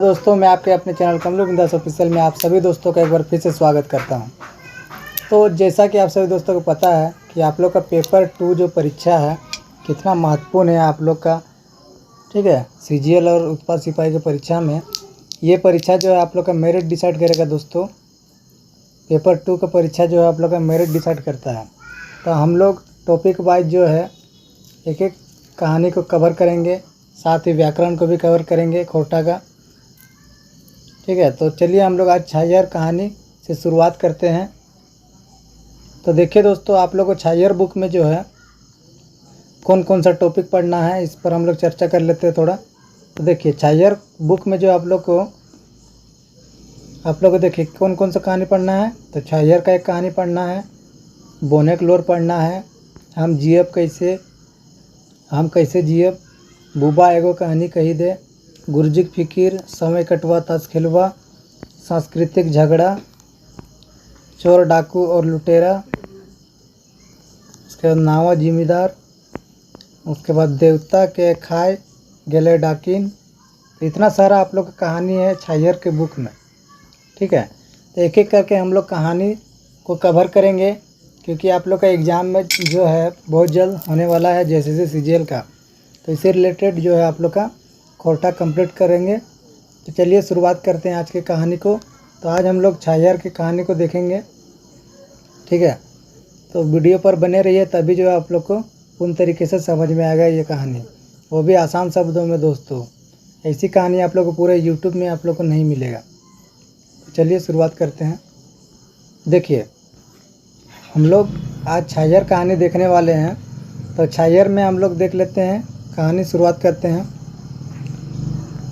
दोस्तों, मैं आपके अपने चैनल कमलू बिंदास ऑफिशियल में आप सभी दोस्तों का एक बार फिर से स्वागत करता हूं। तो जैसा कि आप सभी दोस्तों को पता है कि आप लोग का पेपर 2 जो परीक्षा है कितना महत्वपूर्ण है आप लोग का। ठीक है, सीजीएल और उत्पाद सिपाही की परीक्षा में ये परीक्षा जो है आप लोग का मेरिट डिसाइड करेगा। दोस्तों, पेपर 2 का परीक्षा जो है आप लोग का मेरिट डिसाइड करता है। तो हम लोग टॉपिक वाइज जो है एक एक कहानी को कवर करेंगे, साथ ही व्याकरण को भी कवर करेंगे खोटा का। ठीक है, तो चलिए हम लोग आज छायर कहानी से शुरुआत करते हैं। तो देखिए दोस्तों, आप लोग को छायर बुक में जो है कौन कौन सा टॉपिक पढ़ना है इस पर हम लोग चर्चा कर लेते हैं थोड़ा। तो देखिए छायर बुक में जो आप लोग को देखिए कौन कौन सा कहानी पढ़ना है। तो छायर का एक कहानी पढ़ना है, बोनेक लोर पढ़ना है, हम कैसे जियब, बुबा एगो कहानी कही दे, गुरजिक फिकीर, समय कटवा ताश खिलवा, सांस्कृतिक झगड़ा, चोर डाकू और लुटेरा, उसके बाद नावा जिम्मेदार, उसके बाद देवता के खाए गले डाकिन। तो इतना सारा आप लोग का कहानी है छायर के बुक में। ठीक है, तो एक एक करके हम लोग कहानी को कवर करेंगे क्योंकि आप लोग का एग्ज़ाम में जो है बहुत जल्द होने वाला है जैसे सीजीएल का। तो इससे रिलेटेड जो है आप लोग का खोटा कंप्लीट करेंगे। तो चलिए शुरुआत करते हैं आज की कहानी को। तो आज हम लोग छायर की कहानी को देखेंगे। ठीक है, तो वीडियो पर बने रहिए, तभी जो है आप लोग को पूर्ण तरीके से समझ में आएगा ये कहानी, वो भी आसान शब्दों में। दोस्तों, ऐसी कहानी आप लोग को पूरे यूट्यूब में आप लोग को नहीं मिलेगा। तो चलिए शुरुआत करते हैं। देखिए हम लोग आज छायर कहानी देखने वाले हैं। तो छायर में हम लोग देख लेते हैं, कहानी शुरुआत करते हैं।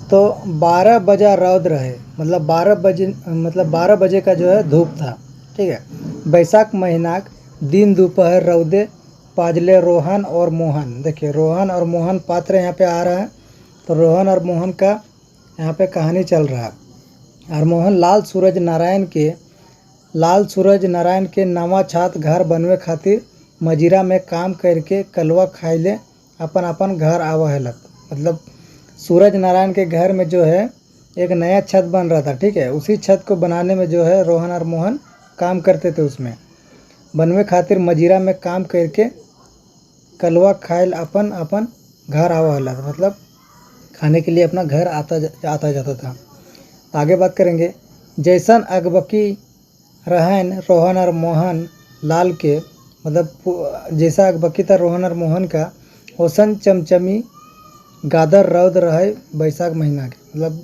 तो 12 बजा रौद रहे, मतलब 12 बजे का जो है धूप था। ठीक है, बैसाख महीना दिन दोपहर रौदे पाजले रोहन और मोहन। देखिए रोहन और मोहन पात्र यहाँ पे आ रहा है। तो रोहन और मोहन का यहाँ पे कहानी चल रहा है। और मोहन लाल सूरज नारायण के नवा छात घर बनवे खातिर मजीरा में काम करके कलवा खाइले अपन अपन घर आवा हेलत। मतलब सूरज नारायण के घर में जो है एक नया छत बन रहा था। ठीक है, उसी छत को बनाने में जो है रोहन और मोहन काम करते थे। उसमें बनवे खातिर मजीरा में काम करके कलवा खाइल अपन अपन घर आवा हेलत, मतलब खाने के लिए अपना घर आता जाता था। तो आगे बात करेंगे। जैसन अगबकी रहन रोहन और मोहन लाल के, मतलब जैसा अगबकी था रोहन और मोहन का, ओसन चमचमी गादर रौद रहे बैसाख महीना के। मतलब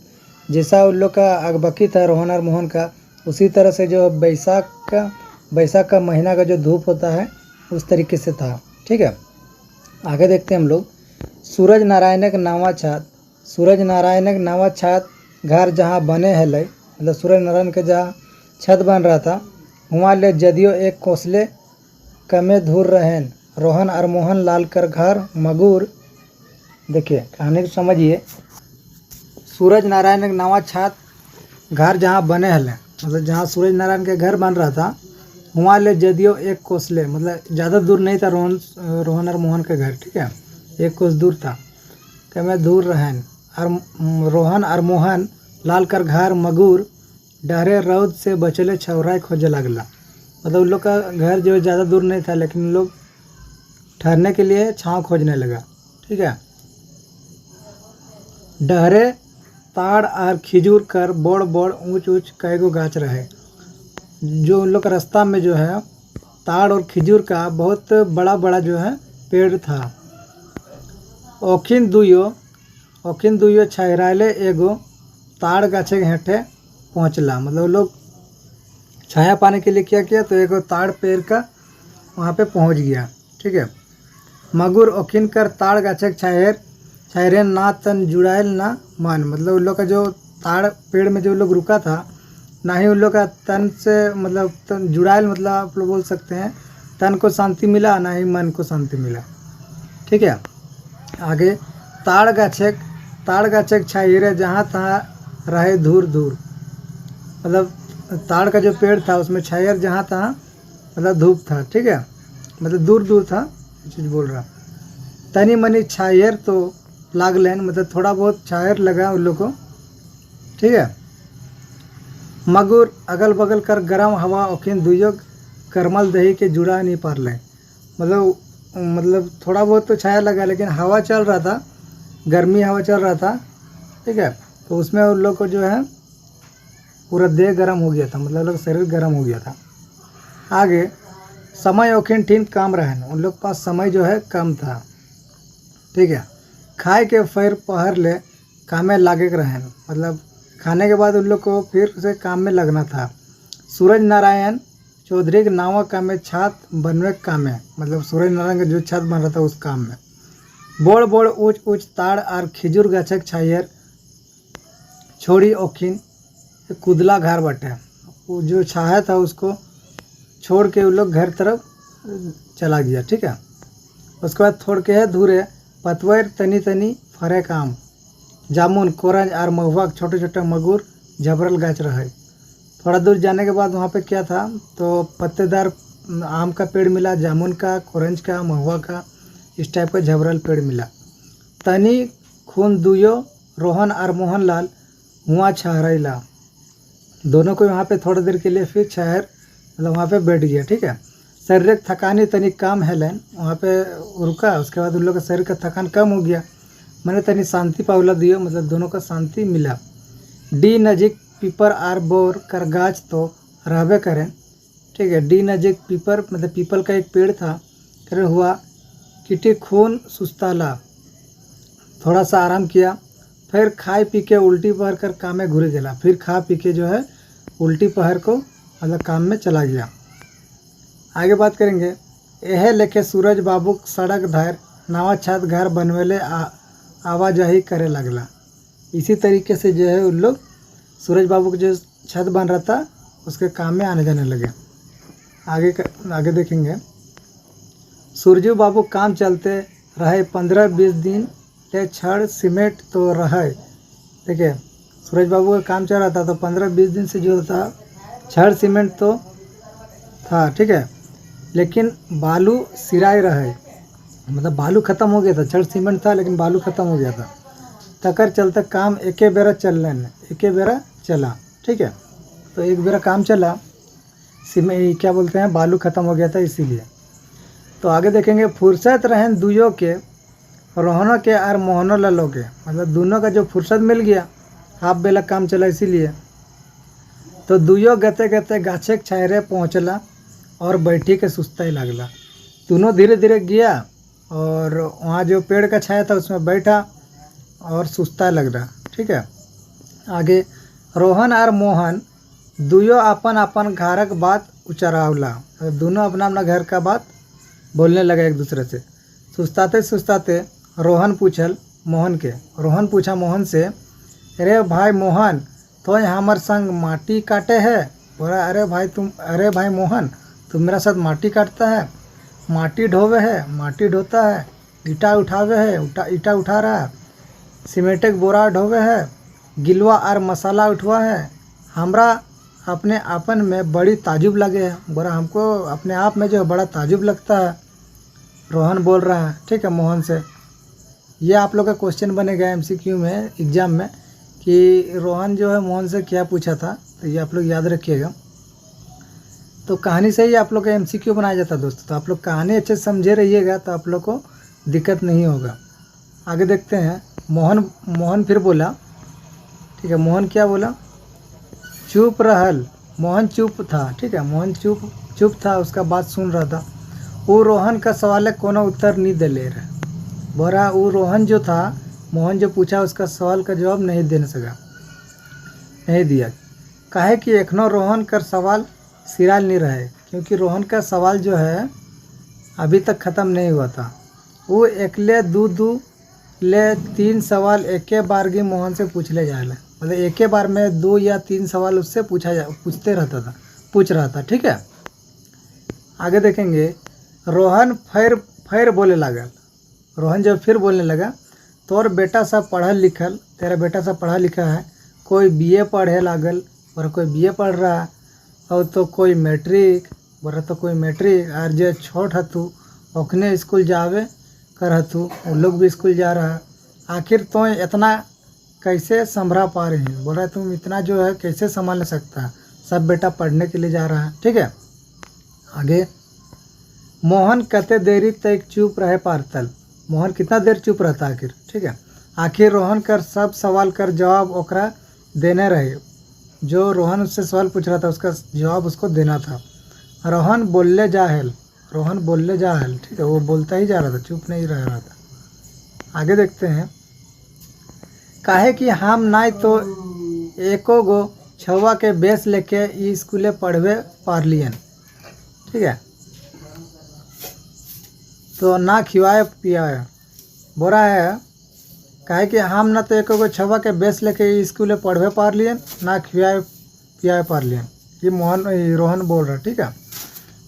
जैसा उन लोग का अगबकी था रोहन और मोहन का, उसी तरह से जो बैसाख का महीना का जो धूप होता है उस तरीके से था। ठीक है, आगे देखते हैं हम लोग। सूरज नारायण के नवा छात घर जहाँ बने हलै, मतलब सूरज नारायण के जहाँ छत बन रहा था वहाँ ले जदियो एक कोसले कमे धूर रहेन रोहन और मोहन लाल कर घर मगूर। देखिए कहानी को समझिए। सूरज नारायण के नवा छात घर जहाँ बने हले, मतलब जहाँ सूरज नारायण के घर बन रहा था वहाँ ले जदियो एक कोसले, मतलब ज़्यादा दूर नहीं था रोहन और मोहन के घर। ठीक है, एक कोस दूर था। कमे दूर रहन और रोहन और मोहन लाल कर घर मगूर डहरे रौद से बचले छौराए खोजे लगला। मतलब उन लोग का घर जो ज़्यादा दूर नहीं था, लेकिन उन लोग ठहरने के लिए छाँव खोजने लगा। ठीक है, डहरे ताड़ और खिजूर कर बड़ बड़ ऊंच कईगो गाछ रहे। जो उन लोग का रास्ता में जो है ताड़ और खिजूर का बहुत बड़ा बड़ा जो है पेड़ था। ओखिन दुइयो छहराले एगो ताड़ गाछे के हेठे पहुँचला। मतलब लोग छाया पाने के लिए क्या किया, तो एगो ताड़ पेड़ का वहाँ पे पहुँच गया। ठीक है, मगुर ओखिन कर ताड़ गाछे छायरे ना तन जुड़ायल ना मन। मतलब उन लोग का जो ताड़ पेड़ में जो लोग रुका था, ना ही उन लोग का तन से, मतलब तन जुड़ायल, मतलब आप लोग बोल सकते हैं तन को शांति मिला, ना ही मन को शांति मिला। ठीक है, आगे ताड़ गाछे छायरे जहाँ तहाँ रहे दूर दूर। मतलब ताड़ का जो पेड़ था उसमें छायर जहाँ तहाँ, मतलब धूप था। ठीक है, मतलब दूर दूर था, ये चीज़ बोल रहा। तनी मनी छायर तो लागलेन, मतलब थोड़ा बहुत छायर लगा उन लोग को। ठीक है। मगुर अगल बगल कर गरम हवा ओखिन दुयो करमल दही के जुड़ा नहीं पार ले। मतलब थोड़ा बहुत तो छाया लगा, लेकिन हवा चल रहा था, गर्मी हवा चल रहा था, ठीक है। तो उसमें उन लोग को जो है पूरा देह गर्म हो गया था, मतलब लोग शरीर गर्म हो गया था। आगे समय ओखिन ठीक काम रहन, उन लोग के पास समय जो है कम था, ठीक है। खाए के फिर पहर ले कामे लागे के रहन, मतलब खाने के बाद उन लोग को फिर से काम में लगना था। सूरज नारायण चौधरी के नावा काम में छत बनवे काम में, मतलब सूरज नारायण का जो छत बन रहा था उस काम में। बोड़ बोड़ ऊंच ऊंच ताड़ और खिजूर गाछक छायर छोड़ी ओखिन कुदला घर बटे, वो जो छाया था उसको छोड़ के वो लोग घर तरफ चला गया, ठीक है। उसके बाद थोड़ के है धूरे पतवर तनी तनी फरे काम जामुन कोरंज और महुआ छोटे छोटे मगुर झबरल गाछ रहे। थोड़ा दूर जाने के बाद वहाँ पे क्या था, तो पत्तेदार आम का पेड़ मिला, जामुन का, कोरंज का, महुआ का, इस टाइप का झबरल पेड़ मिला। तनी खून दुयो रोहन और मोहनलाल हुआ छहरैला, दोनों को वहाँ पे थोड़ी देर के लिए फिर छहर मतलब वहाँ पे बैठ गया, ठीक है। शारीरिक थकानी तनी कम हेलन, वहाँ पे रुका, उसके बाद उन लोग का शरीर का थकान कम हो गया, मैंने तनी शांति पावला दियो, मतलब दोनों का शांति मिला। डी नजीक पीपर आर बोर कर गाछ तो रहबे करें, ठीक है। डी नजीक पीपर मतलब पीपल का एक पेड़ था, करे हुआ किटी खून सुस्ताला, थोड़ा सा आराम किया, फिर खाए पी के उल्टी पहर कर काम में घुरी गया, फिर खा पी के जो है उल्टी पहर को मतलब काम में चला गया। आगे बात करेंगे। यह लेके सूरज बाबू सड़क धार नवा छत घर बनवेले आवाजाही करे लगला। इसी तरीके से जो है उन लोग सूरज बाबू का जो छत बन रहा था उसके काम में आने जाने लगे। आगे देखेंगे। सूरजू बाबू काम चलते रहे 15-20 दिन ले छड़ सीमेंट तो रहे, देखिए सूरज बाबू का काम चल रहा था तो 15-20 दिन से जो था छड़ सीमेंट तो था, ठीक है, लेकिन बालू सिराए रहे, मतलब बालू ख़त्म हो गया था, छड़ सीमेंट था लेकिन बालू ख़त्म हो गया था। तकर चलते काम एके बेरा चला, ठीक है। तो एक बेरा काम चला, सीमेंट क्या बोलते हैं, बालू ख़त्म हो गया था इसीलिए। तो आगे देखेंगे। फुर्सत रहन दुयो के रोहनों के और मोहनों ललो के, मतलब दोनों का जो फुर्सत मिल गया, हाफ बेला काम चला इसीलिए। तो दुयो गते गते गाछे के छायरे पहुँचला और बैठी के सुस्ताई लगला। दोनों धीरे धीरे गया और वहाँ जो पेड़ का छाया था उसमें बैठा और सुस्ता लग रहा, ठीक है। आगे रोहन और मोहन दुयो अपन अपन घरक बात उचरावला, दोनों अपना अपना घर का बात बोलने लगा एक दूसरे से। सुस्ताते सुस्ताते रोहन पूछा मोहन से, अरे भाई मोहन तो हमार संग माटी काटे है। बोला अरे भाई मोहन तुम मेरा साथ माटी काटता है, माटी ढोवे है, माटी ढोता है, ईटा उठावे है, ईटा उठा रहा है, सीमेंट के बोरा ढोवे है, गिलवा और मसाला उठवा है। हमरा अपने आपन में बड़ी ताजुब लगे है। बोला हमको अपने आप में जो बड़ा ताजुब लगता है, रोहन बोल रहा है, ठीक है, मोहन से। ये आप लोग का क्वेश्चन बनेगा MCQ में एग्ज़ाम में कि रोहन जो है मोहन से क्या पूछा था, तो ये आप लोग याद रखिएगा। तो कहानी से ही आप लोग का MCQ बनाया जाता है दोस्तों, तो आप लोग कहानी अच्छे से समझे रहिएगा तो आप लोग को दिक्कत नहीं होगा। आगे देखते हैं। मोहन फिर बोला, ठीक है, मोहन क्या बोला, चुप रहल। मोहन चुप था, ठीक है, मोहन चुप था, उसका बात सुन रहा था। वो रोहन का सवाल कोनो उत्तर नहीं दे ले रहा। बोरा वो रोहन जो था, मोहन जो पूछा उसका सवाल का जवाब नहीं दिया। काहे कि एखनो रोहन का सवाल सिराल नहीं रहे, क्योंकि रोहन का सवाल जो है अभी तक ख़त्म नहीं हुआ था। वो एकले दू ले 3 सवाल एक बारगी मोहन से पूछ ले जाए, मतलब एक बार में 2 या 3 सवाल उससे पूछ रहा था, ठीक है। आगे देखेंगे। रोहन फिर बोले लगा। रोहन जब फिर बोलने लगा, तेरा बेटा सब पढ़ा लिखा है, कोई BA पढ़े लागल और कोई BA पढ़ रहा, और तो कोई मैट्रिक और जो छोट हतु ओखने स्कूल जावे कर हतु, वो लोग भी स्कूल जा रहा। आखिर तो इतना कैसे संभरा पा रही हैं। बोल रहा है तुम इतना जो है कैसे संभाल सकता है, सब बेटा पढ़ने के लिए जा रहा है। ठीक है, आगे मोहन कते देरी तक चुप रहे पारतल। मोहन कितना देर चुप रहता आखिर। ठीक है, आखिर रोहन कर सब सवाल कर जवाब ओकरा देने रहे। जो रोहन उससे सवाल पूछ रहा था उसका जवाब उसको देना था। रोहन बोलले जाहल, रोहन बोलले जाहल। ठीक है, वो बोलता ही जा रहा था, चुप नहीं रह रहा था। आगे देखते हैं, काहे कि हम नाई तो एको गो छुआ के बेस लेके ई स्कूले पढ़वे पारलियन। ठीक है, तो ना खिवाए पियाए। बोरा है काहे कि हम ना तो एको गो छुआ के बेस लेके ई स्कूले पढ़वे पारलियन, ना खिवाए पियाए पारलियन। ये रोहन बोल रहा। ठीक है,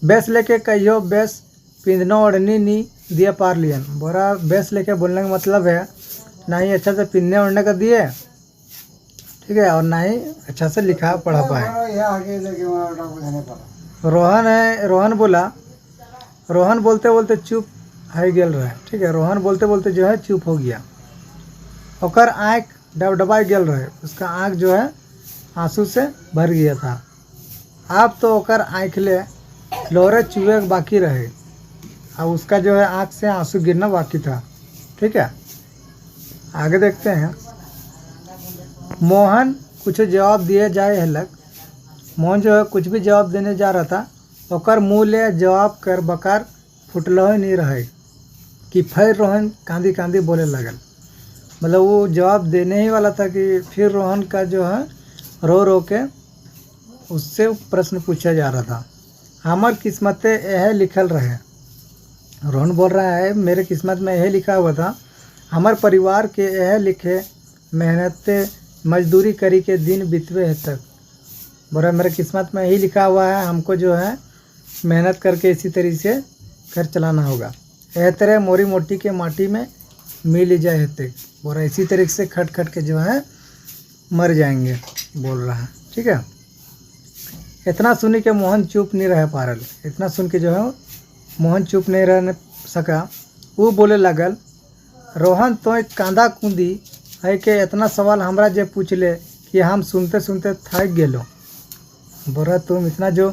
बेस लेके कहियो बेस पिंधनो ओढ़नी नी दिए पारलियन। बोरा बेस लेके बोलने का मतलब है ना ही अच्छा से पिन्ने ओढ़ने का दिए, ठीक है, और ना ही अच्छा से लिखा पढ़ा पाए। रोहन बोला, रोहन बोलते बोलते चुप है गेल रहे। ठीक है, रोहन बोलते बोलते जो है चुप हो गया। ओकर आँख डबडबाई गेल रहे, उसका आँख जो है आंसू से भर गया था। अब तो ओकर आँख ले लोरे चुए बाकी रहे, अब उसका जो है आँख से आंसू गिरना बाकी था। ठीक है, आगे देखते हैं, मोहन कुछ जवाब दिए जाए हलक। मोहन जो है कुछ भी जवाब देने जा रहा था, ओकर मुँह ले जवाब कर बकार फुटलो ही नहीं रहे कि फिर रोहन कांदी कांदी बोले लगल। मतलब वो जवाब देने ही वाला था कि फिर रोहन का जो है रो रो के उससे प्रश्न पूछा जा रहा था। हमार किस्मतें यह लिखल रहे। रोहन बोल रहा है मेरे किस्मत में यह लिखा हुआ था, हमार परिवार के यह लिखे मेहनत मजदूरी करी के दिन बीतवे है तक। बोल रहा मेरे किस्मत में यही लिखा हुआ है, हमको जो है मेहनत करके इसी तरीके से घर चलाना होगा। यह तरह मोरी मोटी के माटी में मिल जाए तक। बोल रहा इसी तरीके से खट खट के जो है मर जाएंगे, बोल रहा है। ठीक है, इतना सुन के मोहन चुप नहीं रह पा रहा। इतना सुन के जो है मोहन चुप नहीं रह सका। वो बोले लगल, रोहन तो एक कांदा कूदी है कि इतना सवाल हमरा जे पूछ ले कि हम सुनते सुनते थक गेलो। बोल रहा तुम इतना जो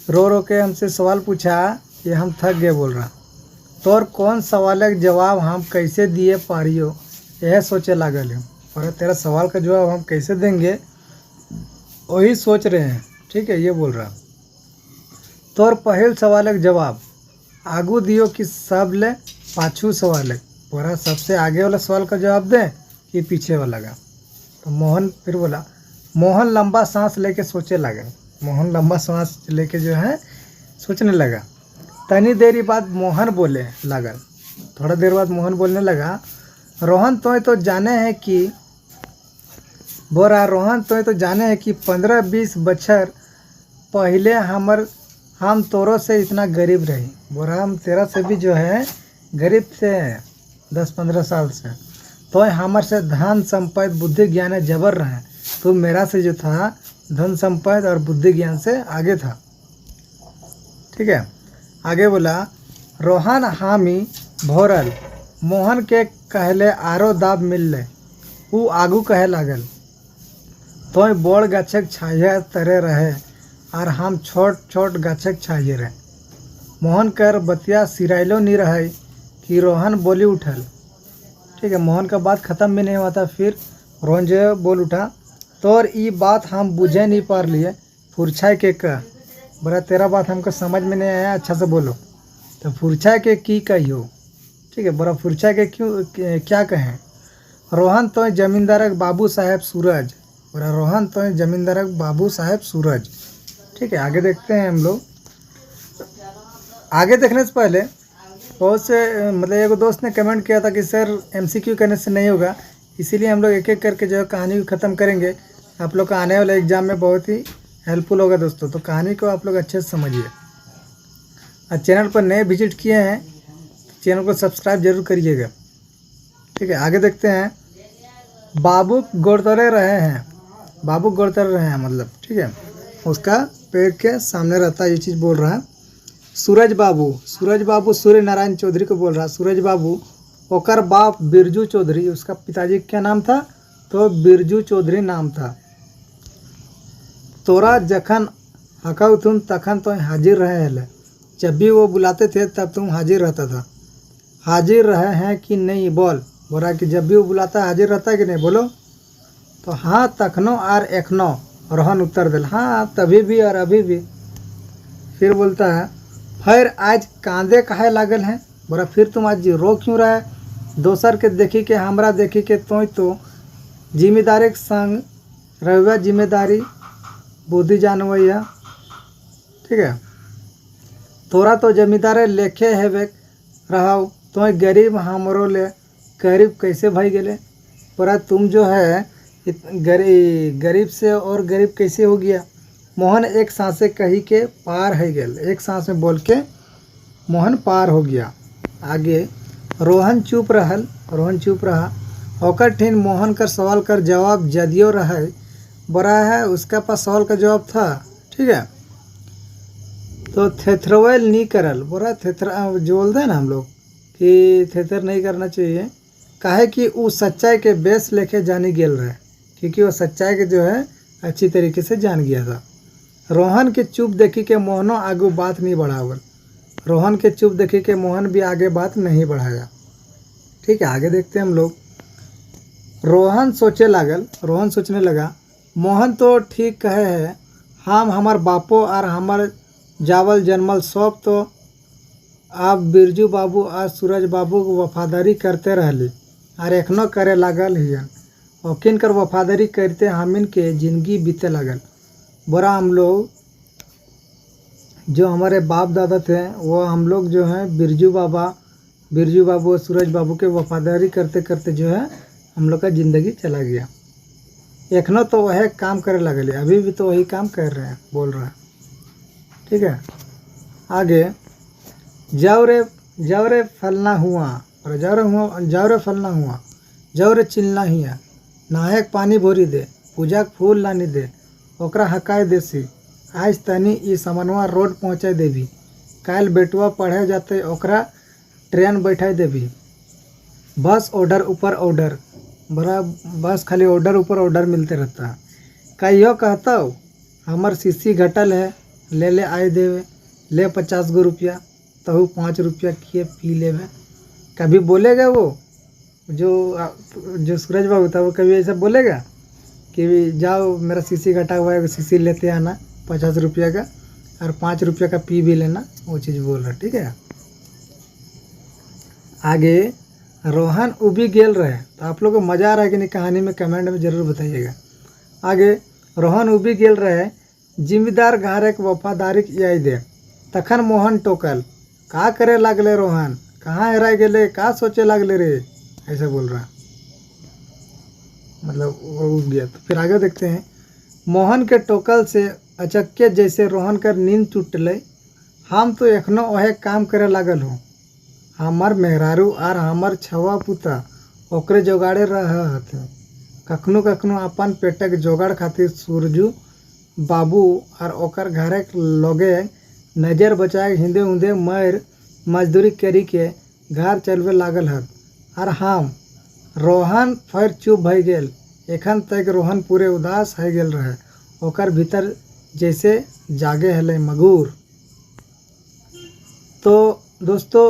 रो के हमसे सवाल पूछा ये हम थक गए। बोल रहा तोर कौन सवाल का जवाब हम कैसे दिए पारियो यह सोचे लागल है। बोल रहा तेरा सवाल का जवाब हम कैसे देंगे वही सोच रहे हैं। ठीक है, ये बोल रहा तोर पहल सवाल का जवाब आगू दियो कि सब ले पाछू सवाल है। बोला सबसे आगे वाला सवाल का जवाब दे कि पीछे वाला का। तो मोहन फिर बोला, मोहन लंबा सांस लेके सोचे लगा। मोहन लंबा सांस लेके जो है सोचने लगा। तनी देरी बाद मोहन बोले लगा। थोड़ा देर बाद मोहन बोलने लगा, रोहन तो जाने हैं कि बोल रहा रोहन तो जाने हैं कि 15-20 बछर पहले हम तोरों से इतना गरीब रही। बोल रहा हम तेरा से भी जो है गरीब थे 10-15 साल से। तो हमारे से धन संपत्ति बुद्धि ज्ञान जबर रहे, तो मेरा से जो था धन संपत्ति और बुद्धि ज्ञान से आगे था। ठीक है, आगे बोला, रोहन हामी भोरल मोहन के कहले आरो दाब मिलले। वो आगू कहे लागल, तो बड़ गाछक छाया तरे रहे और हम छोट छोट गाछक छाये रहे। मोहन कर बतिया सिराइलो नहीं रहे कि रोहन बोली उठल। ठीक है, मोहन का बात ख़त्म भी नहीं हुआ था, फिर रोहन जो बोल उठा, तोर ई बात हम बुझे नहीं पा लिए फुरछाई के कह। बोला तेरा बात हमको समझ में नहीं आया, अच्छा से बोलो। तो फुरछाई के की कहियो। ठीक है, बोला फुरछाई के क्यों क्या कहें। रोहन तो जमींदार बाबू साहेब सूरज। बोला रोहन तो जमींदार बाबू साहेब सूरज। ठीक है, आगे देखते हैं हम लोग। आगे देखने से पहले बहुत से मतलब एक दोस्त ने कमेंट किया था कि सर MCQ करने से नहीं होगा, इसीलिए हम लोग एक एक करके जो है कहानी को ख़त्म करेंगे। आप लोग का आने वाले एग्ज़ाम में बहुत ही हेल्पफुल होगा दोस्तों। तो कहानी को आप लोग अच्छे से समझिए। और चैनल पर नए विजिट किए हैं तो चैनल को सब्सक्राइब जरूर करिएगा। ठीक है, आगे देखते हैं। बाबू गोड़तरे रहे हैं, बाबू गोड़तरे रहे हैं मतलब। ठीक है, उसका पेड़ के सामने रहता है, ये चीज़ बोल रहा है। सूरज बाबू सूर्य नारायण चौधरी को बोल रहा है। सूरज बाबू ओकर बाप बिरजू चौधरी, उसका पिताजी का क्या नाम था तो बिरजू चौधरी नाम था। तोरा जखन हकाउ तुम तखन तो हाजिर रहे हले, जब भी वो बुलाते थे तब तुम हाजिर रहता था। हाजिर रहे हैं कि नहीं बोल। बोला कि जब भी वो बुलाता है हाजिर रहता है कि नहीं, बोलो। तो हाँ तखनो और एखनो, रोहन उत्तर दिल, हाँ तभी भी और अभी भी। फिर बोलता है फिर आज कांदे काहे लागल हैं। बोला फिर तुम आज रो क्यों रहा है, दोसर के देखी के हमरा देखी के तो जिम्मेदारी के संग रहुआ, जिम्मेदारी बुद्धि जानवैया। ठीक है, तोरा तो जमींदारे लेखे हेबे रहो, तो गरीब हमरो ले गरीब कैसे भाई गेले। पर तुम जो है गरीब से और गरीब कैसे हो गया। मोहन एक सांसे कही के पार है गेल, एक सांस में बोल के मोहन पार हो गया। आगे रोहन चुप रहा। होकर ठीन मोहन कर सवाल कर जवाब जदियो रहे बड़ा है, उसका पास सवाल का जवाब था। ठीक है, तो थेथरवेल नहीं करल, बोला थेथरा जो बोलते हैं ना हम लोग कि थेथर नहीं करना चाहिए, काहे कि वो सच्चाई के बेस लेके जानी गेल रहे, क्योंकि वो सच्चाई के जो है अच्छी तरीके से जान गया था। रोहन के चुप देखी के मोहनो आगे बात नहीं बढ़ावल। रोहन के चुप देखी के मोहन भी आगे बात नहीं बढ़ाया। ठीक है, आगे देखते हैं हम लोग। रोहन सोचने लगा, मोहन तो ठीक कहे है, हम हमार बापो और हमार जावल जन्मल सब तो आप बिरजू बाबू और सूरज बाबू को वफादारी करते रहली और एखनो करे लागल हियन। ओकिन कर वफादारी करते हमिन के ज़िंदगी बीते लागल। बोरा हम लोग जो हमारे बाप दादा थे वो हम लोग जो हैं बिरजू बाबू और सूरज बाबू के वफादारी करते करते जो है हम लोग का ज़िंदगी चला गया। एखनो तो वह काम करे लगल, अभी भी तो वही काम कर रहे हैं, बोल रहा है। ठीक है, आगे जाओ रे फलना हुआ, और जाओ रे फलना हुआ, जाओ रे चिलना हिया, नहायक पानी भोरी दे, पूजा के फूल लानी दे, ओकरा हकाय देसी, आज तनी ई समनवा रोड पहुँचाई देवी, काल बेटुआ पढ़े जाते ओकरा ट्रेन बैठाई देवी, बस ऑर्डर ऊपर ऑर्डर, बड़ा बस खाली ऑर्डर ऊपर ऑर्डर मिलते रहता है। कहियो कहता हो हमार शीशी घटल है, ले आए देवे, ले 50 गो रुपया, तहु 5 रुपया किए पी लेवे। कभी बोलेगा वो जो सूरज बाबू था, वो कभी ऐसा बोलेगा कि जाओ मेरा शीशी घटा हुआ है, शीशी लेते आना 50 रुपया का और 5 रुपया का पी भी लेना, वो चीज़ बोल रहा। ठीक है, आगे रोहन उबी गेल रहे, तो आप लोग को मज़ा आ रहा है कि नहीं कहानी में कमेंट में ज़रूर बताइएगा। आगे रोहन उबी गेल रहे, जिम्मेदार घारे के वफादारी याद दे, तखन मोहन टोकल, का करे लागले रोहन, कहाँ हेरा गेले, का सोचे लागले रे, ऐसा बोल रहा, मतलब वो उब गया। तो फिर आगे देखते हैं। मोहन के टोकल से अचक्के जैसे रोहन कर नींद टूटले, हम तो एखनो वह काम करे लागल हूँ, हमार मेहरारू और हमार छवा पुता ओकरे जोगाड़े रहते, कखनो कखनो अपन पेटक जोगाड़ खातिर सूरजू बाबू और ओकर घरे लोगे नज़र बचाए हिंदे उंदे मर मजदूरी करी के घर चलवे लागल हत। और हम रोहन फिर चुप भई गेल, एखन तक रोहन पूरे उदास है गेल रहे, ओकर भीतर जैसे जागे हले मगूर। तो दोस्तों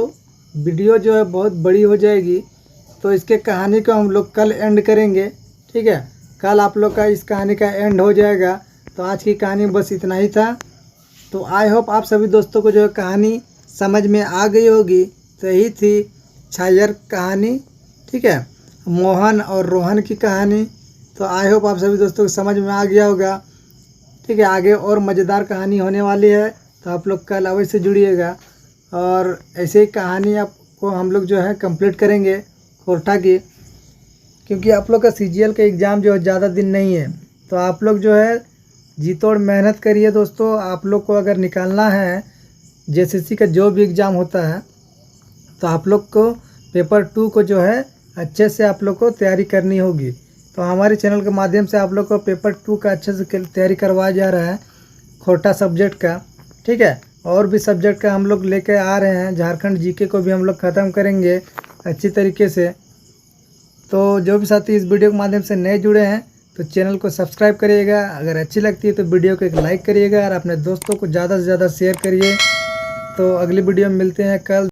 वीडियो जो है बहुत बड़ी हो जाएगी, तो इसके कहानी को हम लोग कल एंड करेंगे। ठीक है, कल आप लोग का इस कहानी का एंड हो जाएगा। तो आज की कहानी बस इतना ही था। तो आई होप आप सभी दोस्तों को जो है कहानी समझ में आ गई होगी। तो यही थी छायर कहानी, ठीक है, मोहन और रोहन की कहानी। तो आई होप आप सभी दोस्तों को समझ में आ गया होगा। ठीक है, आगे और मज़ेदार कहानी होने वाली है, तो आप लोग कल अवश्य जुड़िएगा। और ऐसे ही कहानी आपको हम लोग जो है कंप्लीट करेंगे कोर्टा की, क्योंकि आप लोग का CGL का एग्ज़ाम जो है ज़्यादा दिन नहीं है। तो आप लोग जो है जी तोड़ मेहनत करिए दोस्तों। आप लोग को अगर निकालना है JSSC का जो भी एग्ज़ाम होता है, तो आप लोग को पेपर 2 को जो है अच्छे से आप लोग को तैयारी करनी होगी। तो हमारे चैनल के माध्यम से आप लोग को पेपर 2 का अच्छे से तैयारी करवाया जा रहा है, खोटा सब्जेक्ट का। ठीक है, और भी सब्जेक्ट का हम लोग लेके आ रहे हैं। झारखंड GK को भी हम लोग ख़त्म करेंगे अच्छी तरीके से। तो जो भी साथी इस वीडियो के माध्यम से नए जुड़े हैं तो चैनल को सब्सक्राइब करिएगा। अगर अच्छी लगती है तो वीडियो को एक लाइक करिएगा और अपने दोस्तों को ज़्यादा से ज़्यादा शेयर करिए। तो अगली वीडियो में मिलते हैं कल।